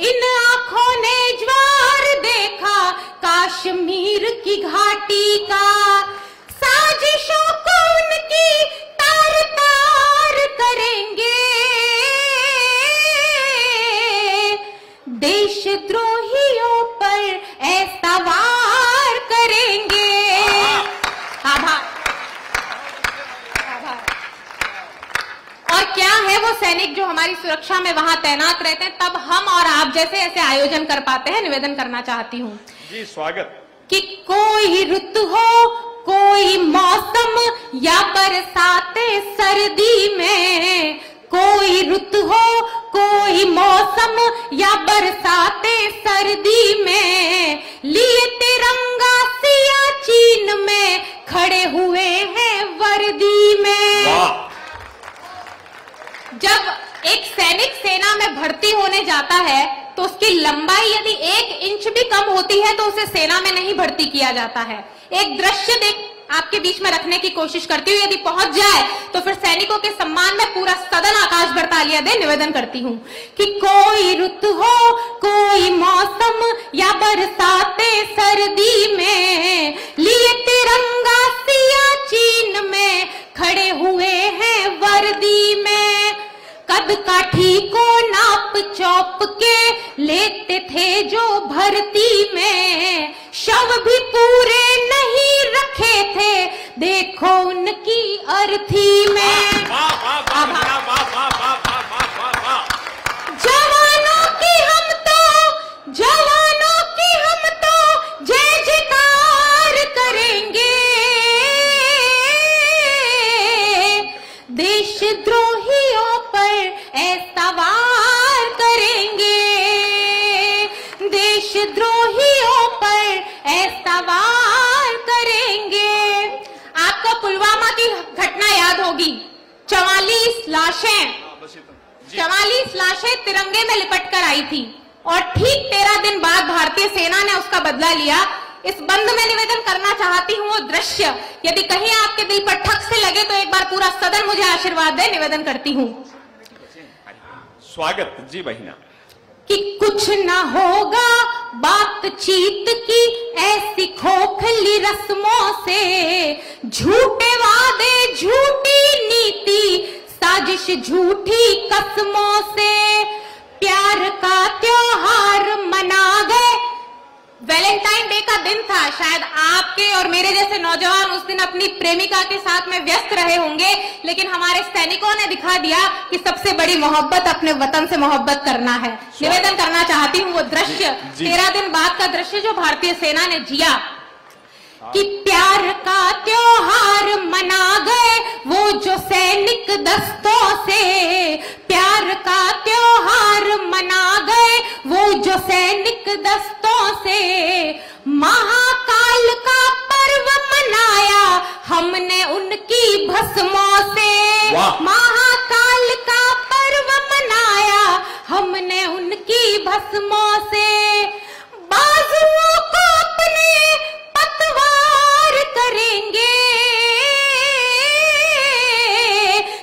इन आंखों ने ज्वार देखा कश्मीर की घाटी का। साजिशों को उनकी तार तार करेंगे, देशद्रोहियों पर ऐसा वार करेंगे। आभार। और क्या है वो सैनिक जो हमारी सुरक्षा में वहां तैनात रहते हैं, तब हम और आप जैसे ऐसे आयोजन कर पाते हैं। निवेदन करना चाहती हूँ जी स्वागत। कि कोई ऋतु हो, कोई मौसम या बरसाते सर्दी में, कोई ऋतु हो, कोई मौसम या बरसाते सर्दी में, लिए तिरंगा सियाचिन में खड़े हुए हैं वर्दी में। जब एक सैनिक सेना में भर्ती होने जाता है तो उसकी लंबाई यदि 1 इंच भी कम होती है तो उसे सेना में नहीं भर्ती किया जाता है। एक दृश्य देख आपके बीच में रखने की कोशिश करती हूँ, यदि पहुंच जाए तो फिर सैनिकों के सम्मान में पूरा सदन आकाश भर तालियां दे। निवेदन करती हूँ कि कोई ऋतु हो, कोई मौसम या बरसाते सर्दी में, लिए तिरंगा सियाचिन में खड़े हुए हैं वर्दी में। कद काठी को नाप चौप के लेते थे जो भर्ती में, शव भी पूरे नहीं रखे थे देखो उनकी अर्थी में। जवानों की हम तो जय जयकार करेंगे, देशद्रोहियों पर ऐसा वार करेंगे, देशद्रोहियों पर ऐसा वार करेंगे। आपको पुलवामा की घटना याद होगी। 44 लाशें तिरंगे में लिपट कर आई थी और ठीक 13 दिन बाद भारतीय सेना ने उसका बदला लिया। इस बंद में निवेदन करना चाहती हूँ वो दृश्य यदि कहीं आपके दिल पर ठक से लगे तो एक बार पूरा सदन मुझे आशीर्वाद दे। निवेदन करती हूँ। स्वागत जी बहिना। कि कुछ ना होगा बातचीत की ऐसी खोखली रस्मों से, झूठे वादे झूठी नीति साजिश झूठी कसमों से, प्यार का त्योहार मना गए। वैलेंटाइन डे का दिन था, शायद आपके और मेरे जैसे नौजवान उस दिन अपनी प्रेमिका के साथ में व्यस्त रहे होंगे, लेकिन हमारे सैनिकों ने दिखा दिया कि सबसे बड़ी मोहब्बत अपने वतन से मोहब्बत करना है। निवेदन करना चाहती हूँ वो दृश्य 13 दिन बाद का दृश्य जो भारतीय सेना ने जिया कि प्यार का त्योहार मना गए वो जो सैनिक दस्तों से, प्यार का त्योहार मना गए वो जो सैनिक दस्तों से, महाकाल का पर्व मनाया हमने उनकी भस्मों से, महाकाल का पर्व मनाया हमने उनकी भस्मों से, बाजुओं को अपने पतवार करेंगे,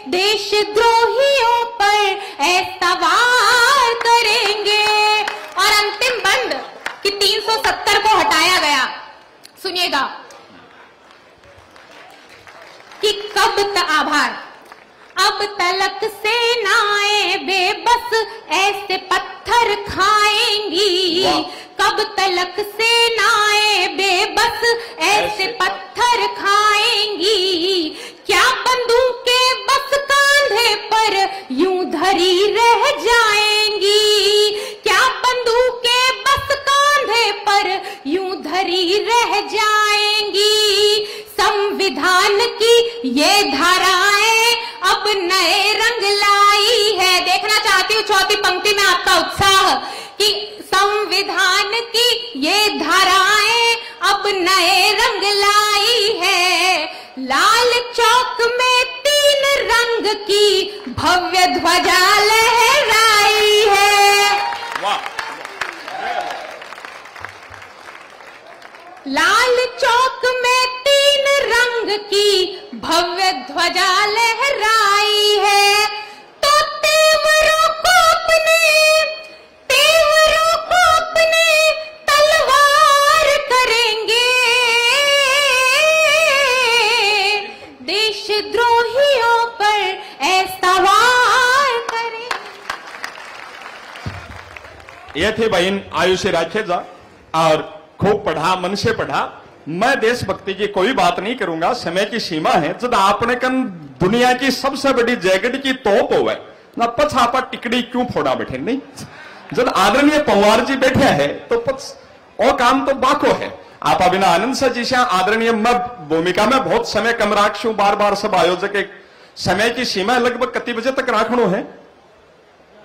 देशद्रोहियों पर ऐसा वार करेंगे। और अंतिम बंद कि 370 को हटाया गया। सुनिएगा कि आभार अब तलक सेनाएं बेबस ऐसे पत्थर खाएंगी, कब तलक सेनाएं बेबस ऐसे पत्थर खाएंगी, क्या की ये धाराएं अब नए रंग लाई है। देखना चाहती हूँ चौथी पंक्ति में आपका उत्साह कि संविधान की ये धाराएं अब नए रंग लाई है। लाल चौक में 3 रंग की भव्य ध्वजा लहराई है। लाल चौक में 3 रंग की भव्य ध्वजा लहराई है। तो तेवरों को अपने तलवार करेंगे, देशद्रोहियों पर ऐसा वार करेंगे। ये थे बहन आयुषी राखेजा और खूब पढ़ा, मन से पढ़ा। मैं देशभक्ति की कोई बात नहीं करूंगा, समय की सीमा है। जब आपने कन दुनिया की सबसे बड़ी जैकेट की तोप हो ना पछापा टिकड़ी क्यों फोड़ा बैठे नहीं। जब आदरणीय पंवार जी बैठे हैं तो और काम तो बाको है। आप अभिना आनंद सा जी से आदरणीय मैं भूमिका में बहुत समय कम राखू, बार बार सब आयोजक एक समय की सीमा लगभग कितने बजे तक राखनो है।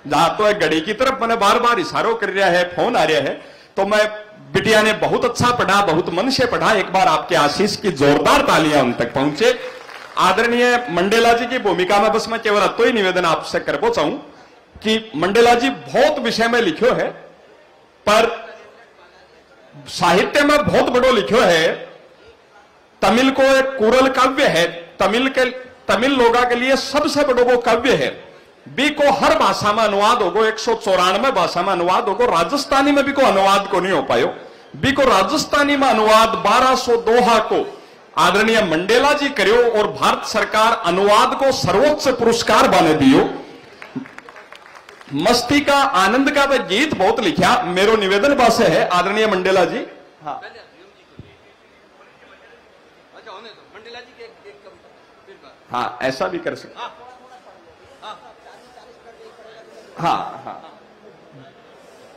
जहां तो एक घड़ी की तरफ मैंने बार बार इशारों कर रहा है, फोन आ रहा है। तो मैं बिटिया ने बहुत अच्छा पढ़ा, बहुत मन से पढ़ा। एक बार आपके आशीष की जोरदार तालियां उन तक पहुंचे। आदरणीय मंडेला जी की भूमिका में बस मैं केवल तो ही निवेदन आपसे करना चाहूं कि मंडेला जी बहुत विषय में लिखो है, पर साहित्य में बहुत बड़ो लिखो है। तमिल को एक कुरल काव्य है, तमिल लोगों के लिए सबसे बड़ो वो काव्य है। बी को हर भाषा में अनुवाद होगो, 194 भाषा में अनुवाद होगो। राजस्थानी में भी को अनुवाद को नहीं हो पायो। बी को राजस्थानी में अनुवाद 1200 दोहा को आदरणीय मंडेला जी करियो और भारत सरकार अनुवाद को सर्वोच्च पुरस्कार बने दियो। मस्ती का आनंद का वह गीत बहुत लिखा। मेरो निवेदन बासे है आदरणीय मंडेला जी। हाँ हाँ, ऐसा भी कर सकते। हाँ हाँ,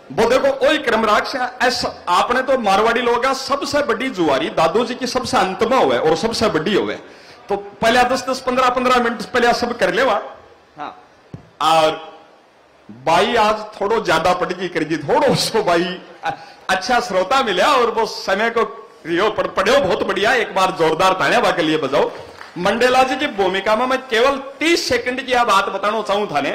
वो देखो वही क्रमराग से ऐसा आपने तो मारवाड़ी लोग सबसे बड़ी जुआरी दादू जी की सबसे अंत में हुए और सबसे बड़ी हुए। तो पहले 10-10, 15-15 मिनट पहले सब कर लेवा। हाँ, और बाई आज थोड़ो ज्यादा पड़गी करेगी, थोड़ो सो बाई अच्छा श्रोता मिला और वो समय को पढ़ो बहुत बढ़िया। एक बार जोरदार तालियां के लिए बजाओ। मंडेला जी की भूमिका में मैं केवल 30 सेकंड की यह बात बताना चाहूं थाने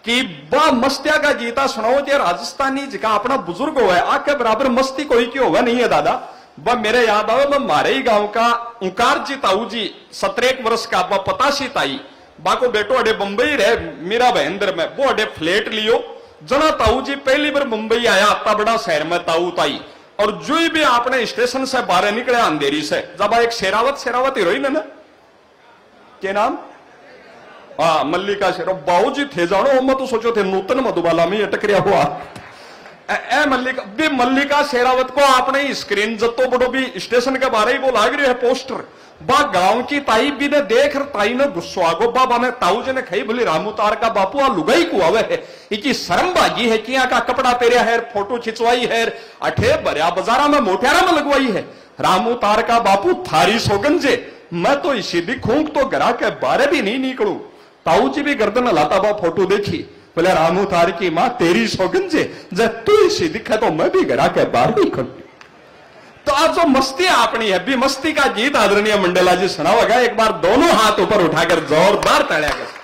कि बा मस्तिया का गीता सुनाओ कि राजस्थानी जिका अपना बुजुर्ग हुआ है आके बराबर मस्ती कोई की होगा नहीं है दादा। वह मेरे याद आवे, मैं मारे ही गांव का उकार जी ताऊ जी 17 वर्ष का वह 85 ताई बा को बेटो अडे मुंबई रहे मीरा महेंद्र में, वो अडे फ्लैट लियो। जना ताऊ जी पहली बार मुंबई आया, इतना बड़ा शहर में ताऊ ताई, और जो भी आपने स्टेशन से बाहर निकले अंधेरी से, जब एक शेरावत हीरोइन है ना, क्या नाम, हाँ मल्लिका शेरावत, बाबू जी थे जानो। मैं तो सोचो थे नूतन मधुबाला में अटक रहा हुआ मल्लिका शेरावत को आपने स्क्रीन जतो बड़ो भी स्टेशन के बारे ही वो लाग रही है पोस्टर। बा गांव की ताई भी ने देख ताई ने गुस्सो आगो बाबा ने ताऊ जी ने खाई बोली रामू तार का बापू आ लुगाई को आवे है, इकी शर्म बागी है किया का कपड़ा पेरिया है, फोटो खिंचवाई है, अठे भरिया बाजारा में मोटियारा में लगवाई है। रामू तार का बापू थारी सोगंजे, मैं तो इसी दिखूं तो घरा के बारे भी नहीं निकलू। ताऊ जी भी गर्दन लाता बा फोटो देखी, बोले रामू तार की मां तेरी सोगंजे, जब तू इसी दिखा तो मैं भी घरा के बाहर नहीं खड़ू। तो आप जो मस्ती आपनी है, भी मस्ती का गीत आदरणीय मंडेला जी सुनाओगा। एक बार दोनों हाथ ऊपर उठाकर जोरदार तालियां कर।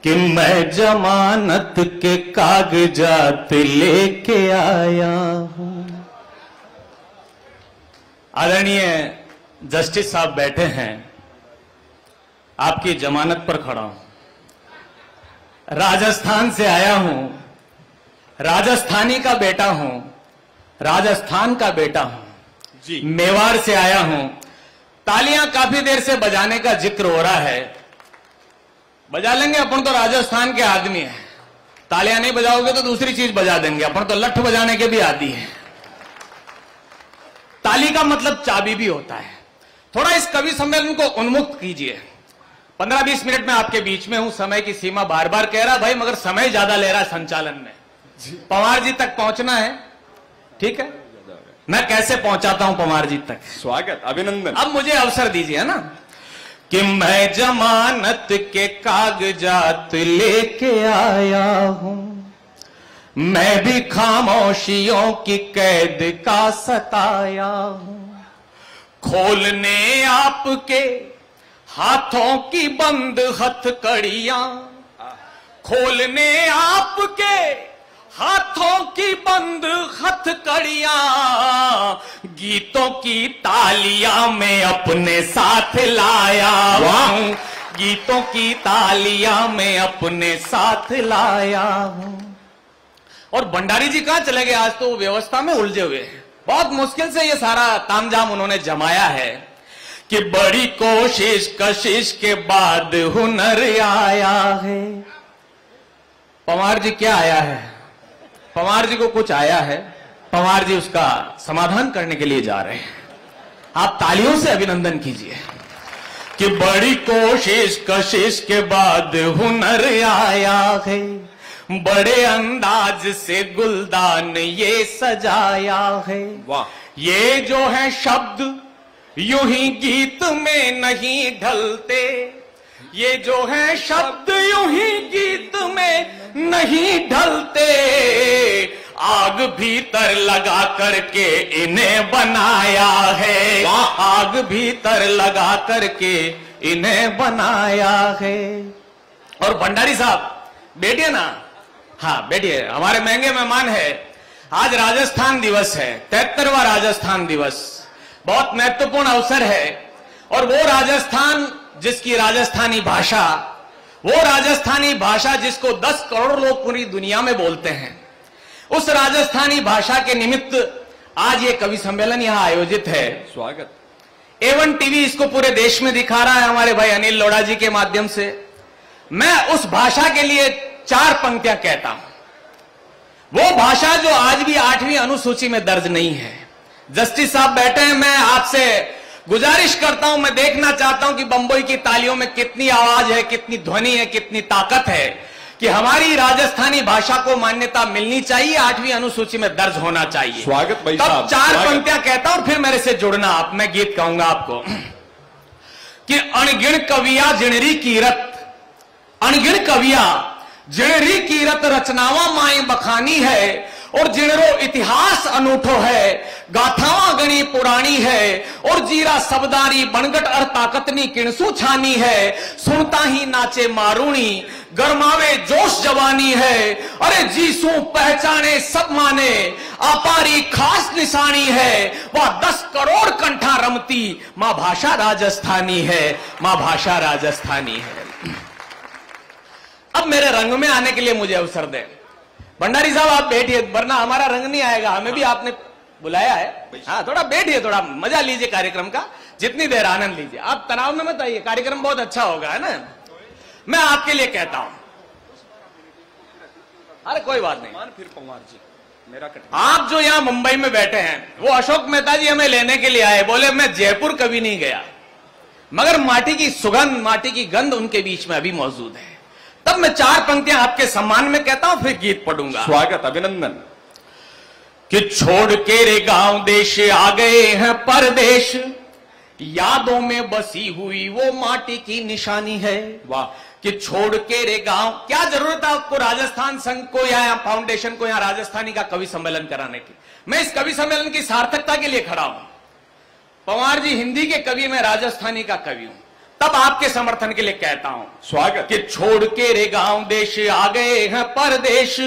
कि मैं जमानत के कागजात लेके आया हूं। आदरणीय जस्टिस साहब बैठे हैं, आपकी जमानत पर खड़ा हूं। राजस्थान से आया हूं, राजस्थानी का बेटा हूं, राजस्थान का बेटा हूं जी। मेवाड़ से आया हूं। तालियां काफी देर से बजाने का जिक्र हो रहा है, बजा लेंगे अपन तो राजस्थान के आदमी हैं। तालियां नहीं बजाओगे तो दूसरी चीज बजा देंगे, अपन तो लठ बजाने के भी आदी है। ताली का मतलब चाबी भी होता है। थोड़ा इस कवि सम्मेलन को उन्मुक्त कीजिए। 15-20 मिनट में आपके बीच में हूं, समय की सीमा बार बार कह रहा भाई, मगर समय ज्यादा ले रहा है संचालन में। पवार जी तक पहुंचना है, ठीक है, मैं कैसे पहुंचाता हूं पवार जी तक? स्वागत, अभिनंदन। अब मुझे अवसर दीजिए, है ना, कि मैं जमानत के कागजात लेके आया हूं, मैं भी खामोशियों की कैद का सताया हूं, खोलने आपके हाथों की बंद हथकड़ियां, खोलने आपके हाथों की बंद हथकड़ियां, गीतों की तालियां में अपने साथ लाया हूं, गीतों की तालियां में अपने साथ लाया हूं। और भंडारी जी कहां चले गए? आज तो वो व्यवस्था में उलझे हुए हैं, बहुत मुश्किल से ये सारा तामझाम उन्होंने जमाया है कि बड़ी कोशिश कशिश के बाद हुनर आया है। पवार जी क्या आया है? पवार जी को कुछ आया है, पवार जी उसका समाधान करने के लिए जा रहे हैं। आप तालियों से अभिनंदन कीजिए कि बड़ी कोशिश कशिश के बाद हुनर आया है, बड़े अंदाज से गुलदान ये सजाया है। वाह! ये जो है शब्द यूं ही गीत में नहीं ढलते, ये जो है शब्द यूं ही गीत में नहीं ढलते, आग भीतर लगा करके इन्हें बनाया है, आग भीतर लगा करके इन्हें बनाया है। और भंडारी साहब बैठिए ना, हाँ बैठिए, हमारे महंगे मेहमान है। आज राजस्थान दिवस है, 73वां राजस्थान दिवस, बहुत महत्वपूर्ण अवसर है। और वो राजस्थान जिसकी राजस्थानी भाषा, वो राजस्थानी भाषा जिसको 10 करोड़ लोग पूरी दुनिया में बोलते हैं, उस राजस्थानी भाषा के निमित्त आज ये कवि सम्मेलन यहां आयोजित है। स्वागत। A1 टीवी इसको पूरे देश में दिखा रहा है हमारे भाई अनिल लोढ़ा जी के माध्यम से। मैं उस भाषा के लिए 4 पंक्तियां कहता हूं। वो भाषा जो आज भी 8वीं अनुसूची में दर्ज नहीं है। जस्टिस साहब बैठे हैं, मैं आपसे गुजारिश करता हूं, मैं देखना चाहता हूं कि बंबई की तालियों में कितनी आवाज है, कितनी ध्वनि है, कितनी ताकत है कि हमारी राजस्थानी भाषा को मान्यता मिलनी चाहिए, 8वीं अनुसूची में दर्ज होना चाहिए। स्वागत भाई तब साहब। 4 पंक्तियां कहता हूं, फिर मेरे से जुड़ना आप। मैं गीत गाऊंगा आपको कि अणगिण कविया जिणरी कीरत, अणगिण कविया जिणरी कीरत रचनावा माए बखानी है, और जिणरो इतिहास अनूठो है, गाथावा गणी पुरानी है, और जीरा सबदारी बनगट और ताकतनी किणसू छानी है, सुनता ही नाचे मारूणी गरमावे जोश जवानी है, अरे जीसू पहचाने सब माने अपारी खास निशानी है, वह 10 करोड़ कंठा रमती मां भाषा राजस्थानी है, मां भाषा राजस्थानी है। अब मेरे रंग में आने के लिए मुझे अवसर दें। भंडारी साहब आप बैठिए, वरना हमारा रंग नहीं आएगा, हमें भी आपने बुलाया है। हाँ थोड़ा बैठिए, थोड़ा मजा लीजिए कार्यक्रम का, जितनी देर आनंद लीजिए, आप तनाव में मत आइए, कार्यक्रम बहुत अच्छा होगा, है ना। मैं आपके लिए कहता हूं, अरे कोई बात नहीं, फिर पवार जी मेरा आप जो यहां मुंबई में बैठे हैं, वो अशोक मेहता जी हमें लेने के लिए आए, बोले मैं जयपुर कभी नहीं गया, मगर माटी की सुगंध, माटी की गंध उनके बीच में अभी मौजूद है। तब मैं 4 पंक्तियां आपके सम्मान में कहता हूं, फिर गीत पढ़ूंगा। स्वागत, अभिनंदन। कि छोड़ के रे गांव देश आ गए हैं परदेश, यादों में बसी हुई वो माटी की निशानी है। वाह! कि छोड़ के रे गांव, क्या जरूरत है आपको राजस्थान संघ को या फाउंडेशन को या राजस्थानी का कवि सम्मेलन कराने की? मैं इस कवि सम्मेलन की सार्थकता के लिए खड़ा हूं। पवार जी हिंदी के कवि, मैं राजस्थानी का कवि हूं, तब आपके समर्थन के लिए कहता हूं। स्वागत। कि छोड़ के रे गांव देश आ गए हैं परदेश,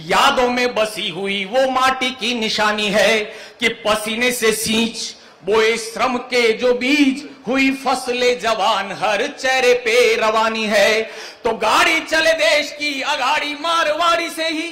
यादों में बसी हुई वो माटी की निशानी है, कि पसीने से सींच बोए श्रम के जो बीज, हुई फसले जवान हर चेहरे पे रवानी है। तो गाड़ी चले देश की अगाड़ी मारवाड़ी से ही,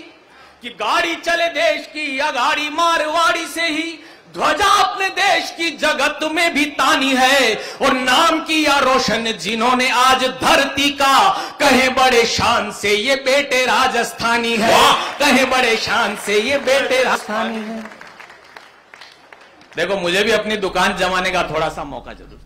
कि गाड़ी चले देश की अगाड़ी मारवाड़ी से ही, ध्वजा अपने देश की जगत में भी तानी है, और नाम किया रोशन जिन्होंने आज धरती का, कहे बड़े शान से ये बेटे राजस्थानी है, कहे बड़े शान से ये बेटे राजस्थानी है। देखो मुझे भी अपनी दुकान जमाने का थोड़ा सा मौका जरूर